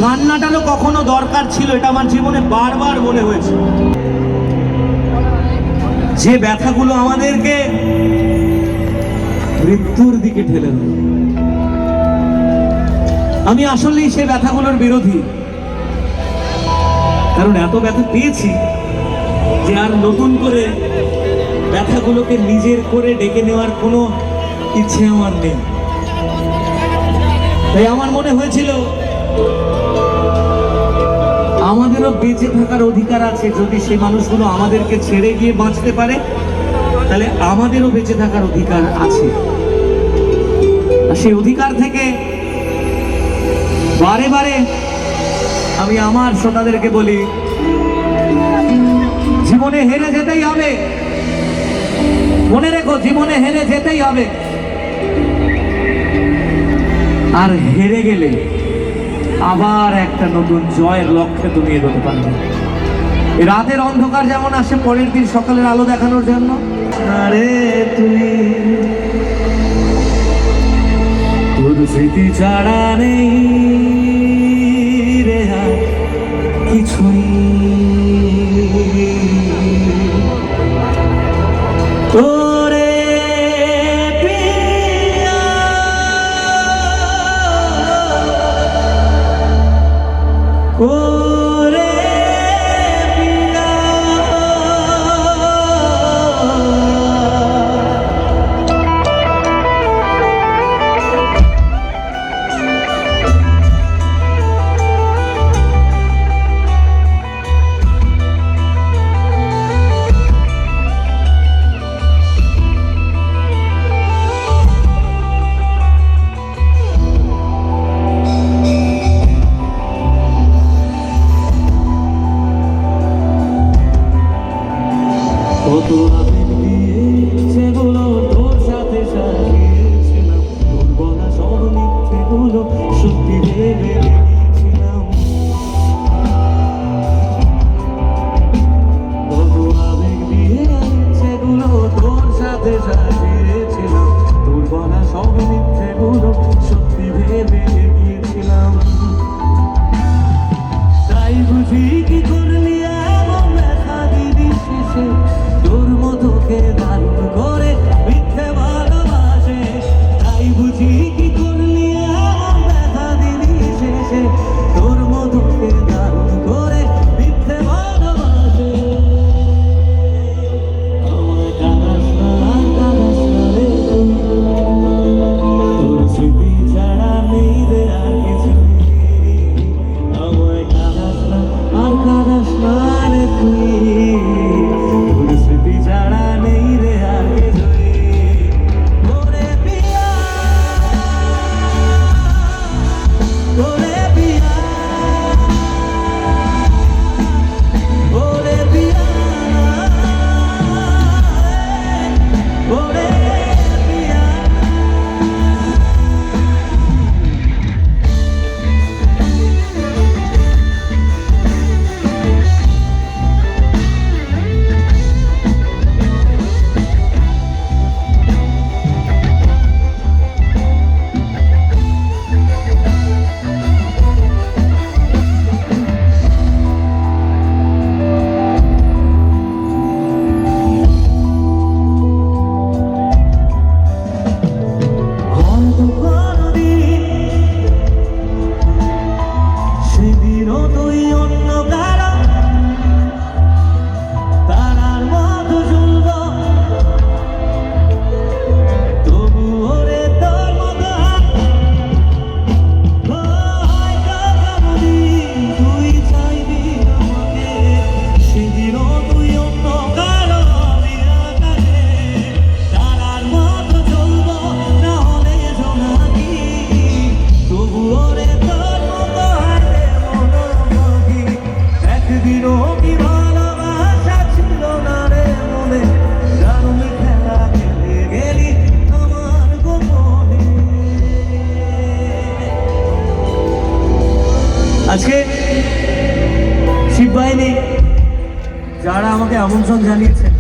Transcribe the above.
কান্নাটারও কখনো দরকার ছিল, এটা আমার জীবনে বারবার মনে হয়েছে। যে ব্যথাগুলো আমাদেরকে মৃত্যুর দিকে ঠেলে দেয়, আমি আসলেই সে ব্যথাগুলোর বিরোধী। কারণ এত ব্যথা পেয়েছি যে আর নতুন করে ব্যথাগুলোকে নিজের করে ডেকে নেওয়ার কোনো ইচ্ছে আমার নেই। তাই আমার মনে হয়েছিল আমাদেরও বেঁচে থাকার অধিকার আছে। যদি সে মানুষগুলো আমাদেরকে ছেড়ে গিয়ে বাঁচতে পারে, তাহলে আমাদেরও বেঁচে থাকার অধিকার আছে। আর সেই অধিকার থেকে বারে বারে আমি আমার শ্রোতাদেরকে বলি, জীবনে হেরে যেতেই হবে। মনে রেখো, জীবনে হেরে যেতেই হবে। আর হেরে গেলে আবার একটা নতুন জয়ের লক্ষ্যে তুমি এগোতে পারবে। রাতের অন্ধকার যেমন আসে পরের দিন সকালের আলো দেখানোর জন্য, আরে তুই তোর স্মৃতি ছাড়া নেই রে কিছুই। তোরে পিয়া ওরে পিয়া কত আবেগ দিয়ে সেগুলো তোর সাথে সাজিয়েছিলাম, তোর বলা সব মিথ্যেগুলো সত্যি ভেবে নিয়েছিলাম। কত আবেগ দিয়ে সেগুলো তোর সাথে সাজিয়েছিলাম, তোর বলা সব মিথ্যেগুলো সত্যি ভেবে গিয়েছিলাম। তাই বুঝি কি করলি এমন ব্যথা দিদি শেষে, তোর মতোকে দারুণ করে মিথ্যে ভালোবাসে। তাই বুঝি কি করলি এমন ব্যথা দিদি শেষে, তোর মতোকে দারুণ করে মিথ্যে ভালোবাসে। আমায় কাঁদাস না, কাঁদাস না রে, তোর স্মৃতি ছাড়া নেই রে আর কিছু। আমায় কাঁদাস না, আর কাঁদাস না রে তুই, তোর স্মৃতি ছাড়া নেই রে আর কিছুই। ওরে পিয়া ওরে পিয়া ওরে পিয়া ওরে পিয়া। হয়তো কোনদিন সেদিনও তুই অন্য কারো তারার মতো জ্বলব, তবু ওরে তোর মতো হয়তো কোনদিন তুই চাইবি আমাকে, সেদিনও তুই অন্য কারো আমি আকাশে তারার মতো জ্বলব, না হলে জোনাকি, তবু ওরে তোর মতো হাতে মনোমুখী। একদিনও কি ভালোবাসা ছিল না রে মনে, দারুণ খেলা খেলে গেলি আমার গোপনে। আজকে শিববাহিনী যারা আমাকে আমন্ত্রণ জানিয়েছেন,